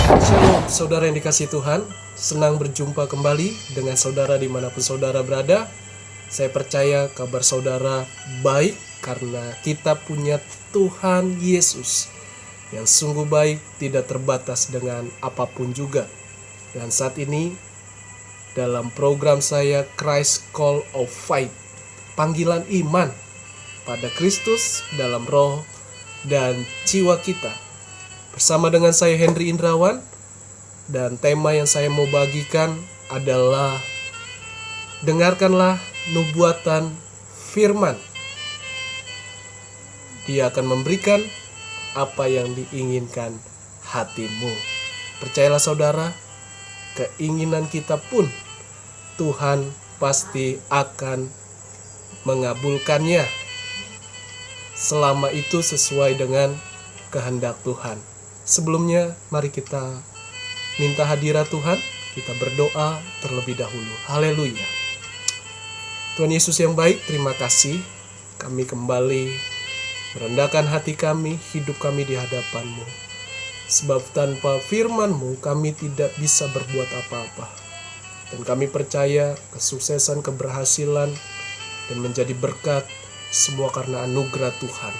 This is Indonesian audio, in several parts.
Shalom, saudara yang dikasihi Tuhan. Senang berjumpa kembali dengan saudara dimanapun saudara berada. Saya percaya kabar saudara baik karena kita punya Tuhan Yesus yang sungguh baik, tidak terbatas dengan apapun juga. Dan saat ini dalam program saya Christ Call of Faith, panggilan iman pada Kristus dalam roh dan jiwa kita. Bersama dengan saya Henry Indrawan, dan tema yang saya mau bagikan adalah dengarkanlah nubuatan firman. Dia akan memberikan apa yang diinginkan hatimu. Percayalah saudara, keinginan kita pun Tuhan pasti akan mengabulkannya, selama itu sesuai dengan kehendak Tuhan. Sebelumnya, mari kita minta hadirat Tuhan, kita berdoa terlebih dahulu. Haleluya. Tuhan Yesus yang baik, terima kasih. Kami kembali merendahkan hati kami, hidup kami di hadapan-Mu. Sebab tanpa firman-Mu, kami tidak bisa berbuat apa-apa. Dan kami percaya kesuksesan, keberhasilan, dan menjadi berkat, semua karena anugerah Tuhan.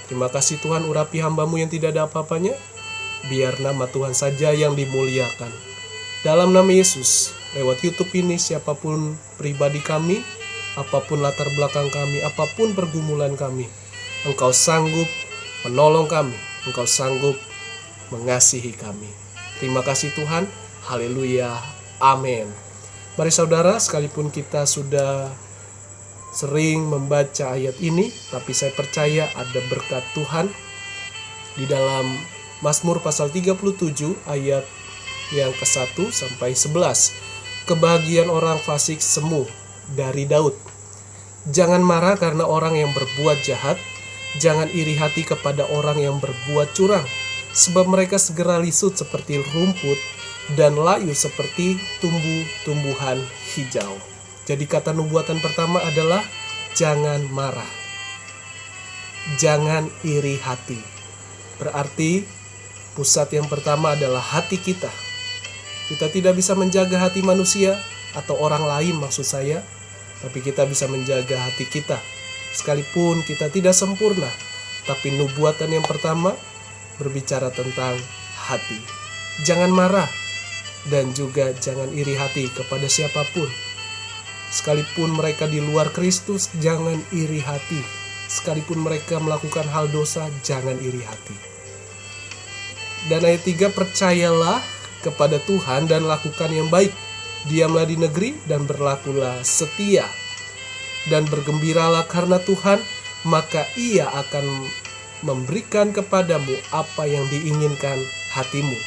Terima kasih Tuhan, urapi hamba-Mu yang tidak ada apa-apanya. Biar nama Tuhan saja yang dimuliakan. Dalam nama Yesus, lewat YouTube ini, siapapun pribadi kami, apapun latar belakang kami, apapun pergumulan kami, Engkau sanggup menolong kami, Engkau sanggup mengasihi kami. Terima kasih Tuhan, haleluya, amin. Mari saudara, sekalipun kita sudah sering membaca ayat ini, tapi saya percaya ada berkat Tuhan di dalam Mazmur pasal 37 ayat yang ke-1 sampai 11. Kebahagiaan orang fasik semu, dari Daud. Jangan marah karena orang yang berbuat jahat, jangan iri hati kepada orang yang berbuat curang, sebab mereka segera lisut seperti rumput dan layu seperti tumbuh-tumbuhan hijau. Jadi kata nubuatan pertama adalah jangan marah, jangan iri hati. Berarti pusat yang pertama adalah hati kita. Kita tidak bisa menjaga hati manusia atau orang lain maksud saya, tapi kita bisa menjaga hati kita. Sekalipun kita tidak sempurna, tapi nubuatan yang pertama berbicara tentang hati. Jangan marah dan juga jangan iri hati kepada siapapun. Sekalipun mereka di luar Kristus, jangan iri hati. Sekalipun mereka melakukan hal dosa, jangan iri hati. Dan ayat 3, percayalah kepada Tuhan dan lakukan yang baik. Diamlah di negeri dan berlakulah setia. Dan bergembiralah karena Tuhan, maka Ia akan memberikan kepadamu apa yang diinginkan hatimu.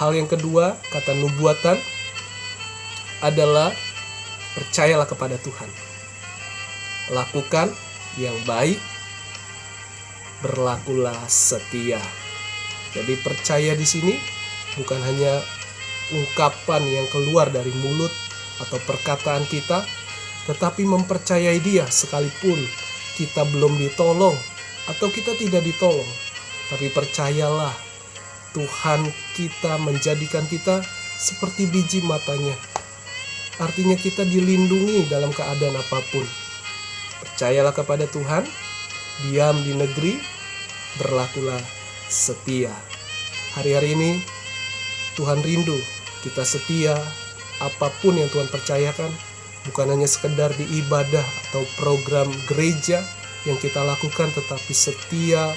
Hal yang kedua, kata nubuatan adalah percayalah kepada Tuhan. Lakukan yang baik, berlakulah setia. Jadi percaya di sini bukan hanya ungkapan yang keluar dari mulut atau perkataan kita, tetapi mempercayai Dia sekalipun kita belum ditolong atau kita tidak ditolong. Tapi percayalah, Tuhan kita menjadikan kita seperti biji matanya. Artinya kita dilindungi dalam keadaan apapun. Percayalah kepada Tuhan, diam di negeri, berlakulah setia. Hari-hari ini Tuhan rindu kita setia. Apapun yang Tuhan percayakan, bukan hanya sekedar di ibadah atau program gereja yang kita lakukan, tetapi setia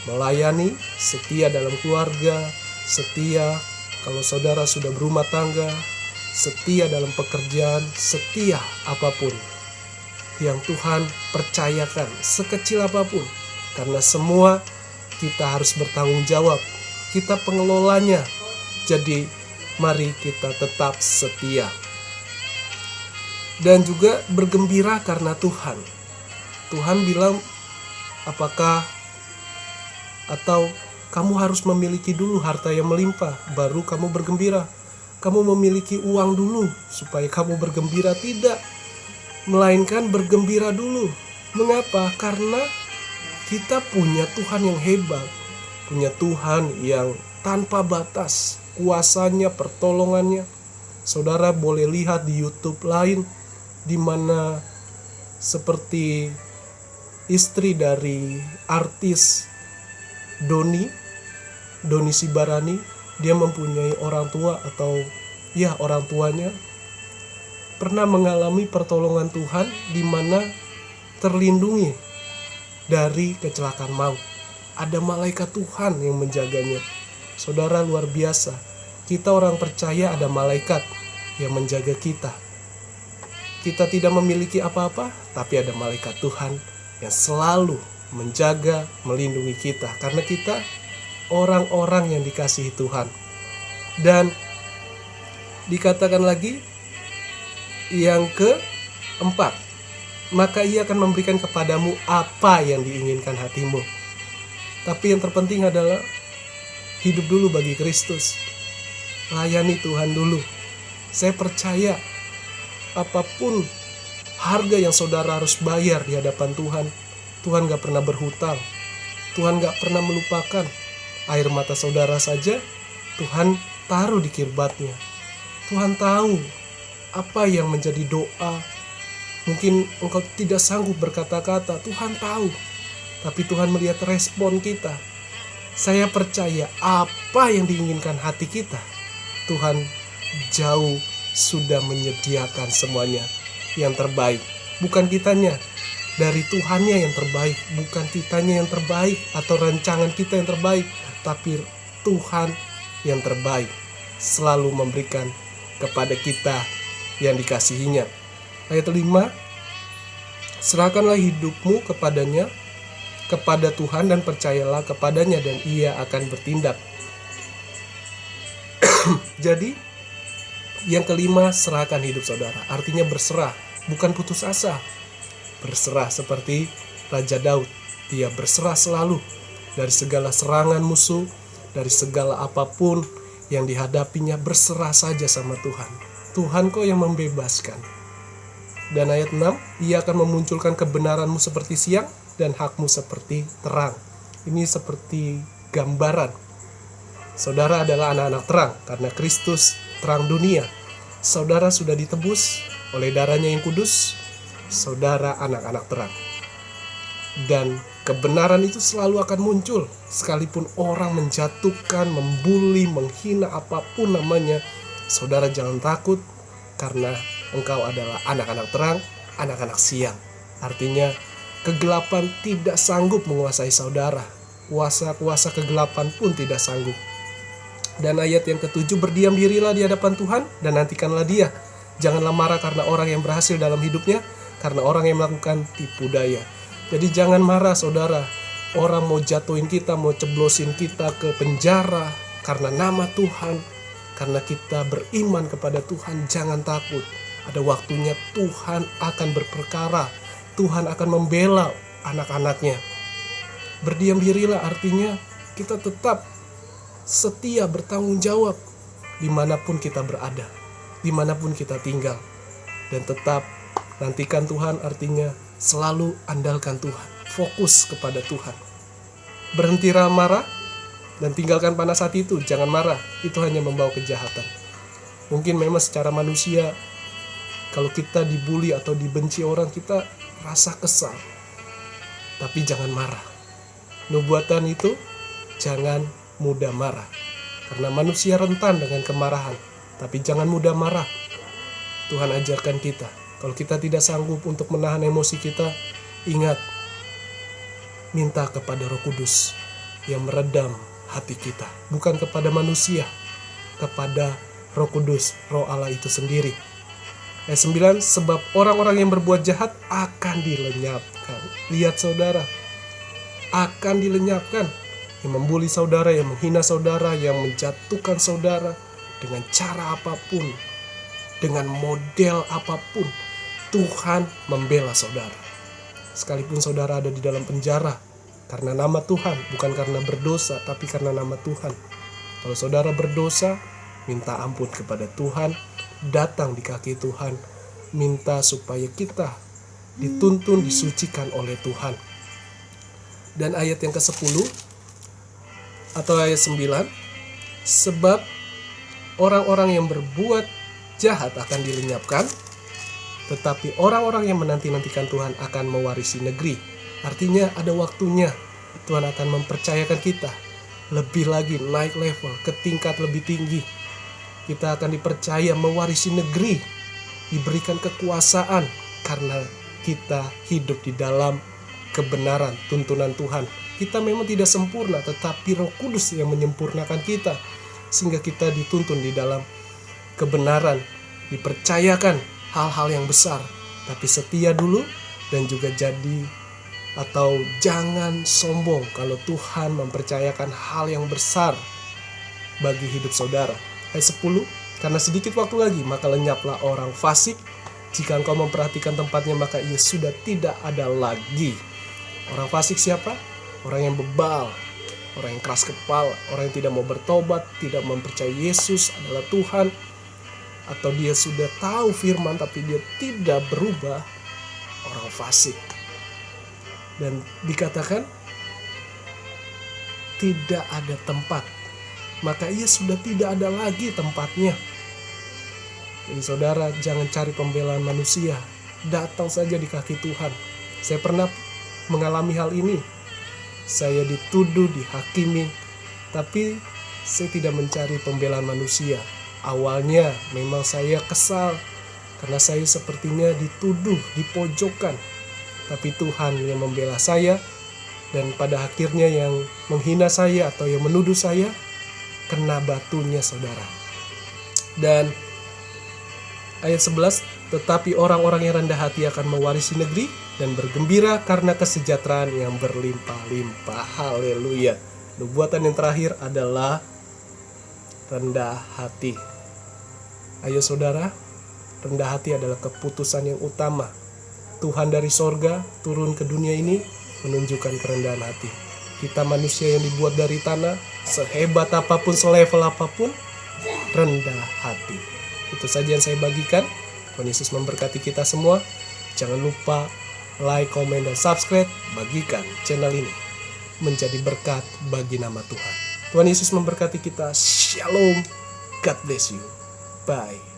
melayani, setia dalam keluarga, setia kalau saudara sudah berumah tangga, setia dalam pekerjaan, setia apapun yang Tuhan percayakan, sekecil apapun, karena semua kita harus bertanggung jawab. Kita pengelolanya. Jadi mari kita tetap setia. Dan juga bergembira karena Tuhan. Tuhan bilang, apakah atau kamu harus memiliki dulu harta yang melimpah, baru kamu bergembira. Kamu memiliki uang dulu supaya kamu bergembira. Tidak. Melainkan bergembira dulu. Mengapa? Karena kita punya Tuhan yang hebat, punya Tuhan yang tanpa batas, kuasanya, pertolongannya. Saudara boleh lihat di YouTube lain, di mana seperti istri dari artis Doni Sibarani, dia mempunyai orang tua atau orang tuanya pernah mengalami pertolongan Tuhan di mana terlindungi dari kecelakaan maut. Ada malaikat Tuhan yang menjaganya. Saudara, luar biasa. Kita orang percaya ada malaikat yang menjaga kita. Kita tidak memiliki apa-apa, tapi ada malaikat Tuhan yang selalu menjaga, melindungi kita. Karena kita orang-orang yang dikasihi Tuhan. Dan dikatakan lagi yang keempat, maka ia akan memberikan kepadamu apa yang diinginkan hatimu. Tapi yang terpenting adalah hidup dulu bagi Kristus. Layani Tuhan dulu. Saya percaya apapun harga yang saudara harus bayar di hadapan Tuhan, Tuhan gak pernah berhutang. Tuhan gak pernah melupakan. Air mata saudara saja Tuhan taruh di kirbatnya. Tuhan tahu apa yang menjadi doa. Mungkin engkau tidak sanggup berkata-kata, Tuhan tahu. Tapi Tuhan melihat respon kita. Saya percaya apa yang diinginkan hati kita, Tuhan jauh sudah menyediakan semuanya yang terbaik. Bukan kitanya, dari Tuhannya yang terbaik. Bukan kitanya yang terbaik atau rancangan kita yang terbaik, tapi Tuhan yang terbaik selalu memberikan kepada kita yang dikasihinya. Ayat 5, serahkanlah hidupmu kepadanya, kepada Tuhan, dan percayalah kepadanya, dan ia akan bertindak. Jadi yang kelima, serahkan hidup saudara. Artinya berserah, bukan putus asa. Berserah seperti Raja Daud. Dia berserah selalu dari segala serangan musuh, dari segala apapun yang dihadapinya. Berserah saja sama Tuhan. Tuhan kok yang membebaskan. Dan ayat 6, ia akan memunculkan kebenaranmu seperti siang dan hakmu seperti terang. Ini seperti gambaran. Saudara adalah anak-anak terang karena Kristus terang dunia. Saudara sudah ditebus oleh darahnya yang kudus. Saudara anak-anak terang. Dan kebenaran itu selalu akan muncul. Sekalipun orang menjatuhkan, membuli, menghina, apapun namanya, saudara jangan takut karena engkau adalah anak-anak terang, anak-anak siang. Artinya kegelapan tidak sanggup menguasai saudara. Kuasa-kuasa kegelapan pun tidak sanggup. Dan ayat yang ke-7, berdiam dirilah di hadapan Tuhan dan nantikanlah Dia. Janganlah marah karena orang yang berhasil dalam hidupnya, karena orang yang melakukan tipu daya. Jadi jangan marah saudara. Orang mau jatuhin kita, mau ceblosin kita ke penjara karena nama Tuhan, karena kita beriman kepada Tuhan. Jangan takut. Ada waktunya Tuhan akan berperkara. Tuhan akan membela anak-anaknya. Berdiam dirilah artinya kita tetap setia, bertanggung jawab dimanapun kita berada, dimanapun kita tinggal. Dan tetap nantikan Tuhan artinya selalu andalkan Tuhan, fokus kepada Tuhan. Berhentilah marah dan tinggalkan panas hati itu. Jangan marah, itu hanya membawa kejahatan. Mungkin memang secara manusia, kalau kita dibully atau dibenci orang, kita rasa kesal. Tapi jangan marah. Nubuatan itu jangan mudah marah. Karena manusia rentan dengan kemarahan. Tapi jangan mudah marah. Tuhan ajarkan kita. Kalau kita tidak sanggup untuk menahan emosi kita, ingat, minta kepada Roh Kudus yang meredam hati kita. Bukan kepada manusia, kepada Roh Kudus, Roh Allah itu sendiri. Ayat 9, sebab orang-orang yang berbuat jahat akan dilenyapkan. Lihat saudara, akan dilenyapkan. Yang membuli saudara, yang menghina saudara, yang menjatuhkan saudara dengan cara apapun, dengan model apapun, Tuhan membela saudara. Sekalipun saudara ada di dalam penjara karena nama Tuhan, bukan karena berdosa, tapi karena nama Tuhan. Kalau saudara berdosa, minta ampun kepada Tuhan, datang di kaki Tuhan, minta supaya kita dituntun, disucikan oleh Tuhan. Dan ayat yang ke-10 atau ayat 9, Sebab orang-orang yang berbuat jahat akan dilenyapkan, tetapi orang-orang yang menanti-nantikan Tuhan akan mewarisi negeri. Artinya ada waktunya Tuhan akan mempercayakan kita lebih lagi, naik level ke tingkat lebih tinggi. Kita akan dipercaya mewarisi negeri, diberikan kekuasaan karena kita hidup di dalam kebenaran, tuntunan Tuhan. Kita memang tidak sempurna, tetapi Roh Kudus yang menyempurnakan kita, sehingga kita dituntun di dalam kebenaran, dipercayakan hal-hal yang besar. Tapi setia dulu, dan juga jangan sombong kalau Tuhan mempercayakan hal yang besar bagi hidup saudara. Ayat 10, karena sedikit waktu lagi maka lenyaplah orang fasik. Jika engkau memperhatikan tempatnya, maka ia sudah tidak ada lagi. Orang fasik siapa? Orang yang bebal, orang yang keras kepala, orang yang tidak mau bertobat, tidak mempercayai Yesus adalah Tuhan, atau dia sudah tahu firman tapi dia tidak berubah, orang fasik. Dan dikatakan tidak ada tempat, maka ia sudah tidak ada lagi tempatnya. Jadi saudara, jangan cari pembelaan manusia, datang saja di kaki Tuhan. Saya pernah mengalami hal ini. Saya dituduh, dihakimi, tapi saya tidak mencari pembelaan manusia. Awalnya memang saya kesal karena saya sepertinya dituduh, dipojokkan. Tapi Tuhan yang membela saya, dan pada akhirnya yang menghina saya atau yang menuduh saya kena batunya, saudara. Dan ayat 11, tetapi orang-orang yang rendah hati akan mewarisi negeri dan bergembira karena kesejahteraan yang berlimpah-limpah. Haleluya. Nubuatan yang terakhir adalah rendah hati. Ayo saudara, rendah hati adalah keputusan yang utama. Tuhan dari sorga turun ke dunia ini menunjukkan kerendahan hati. Kita manusia yang dibuat dari tanah, sehebat apapun, selevel apapun, rendah hati. Itu saja yang saya bagikan. Tuhan Yesus memberkati kita semua. Jangan lupa like, komen, dan subscribe. Bagikan channel ini menjadi berkat bagi nama Tuhan. Tuhan Yesus memberkati kita. Shalom. God bless you. Bye.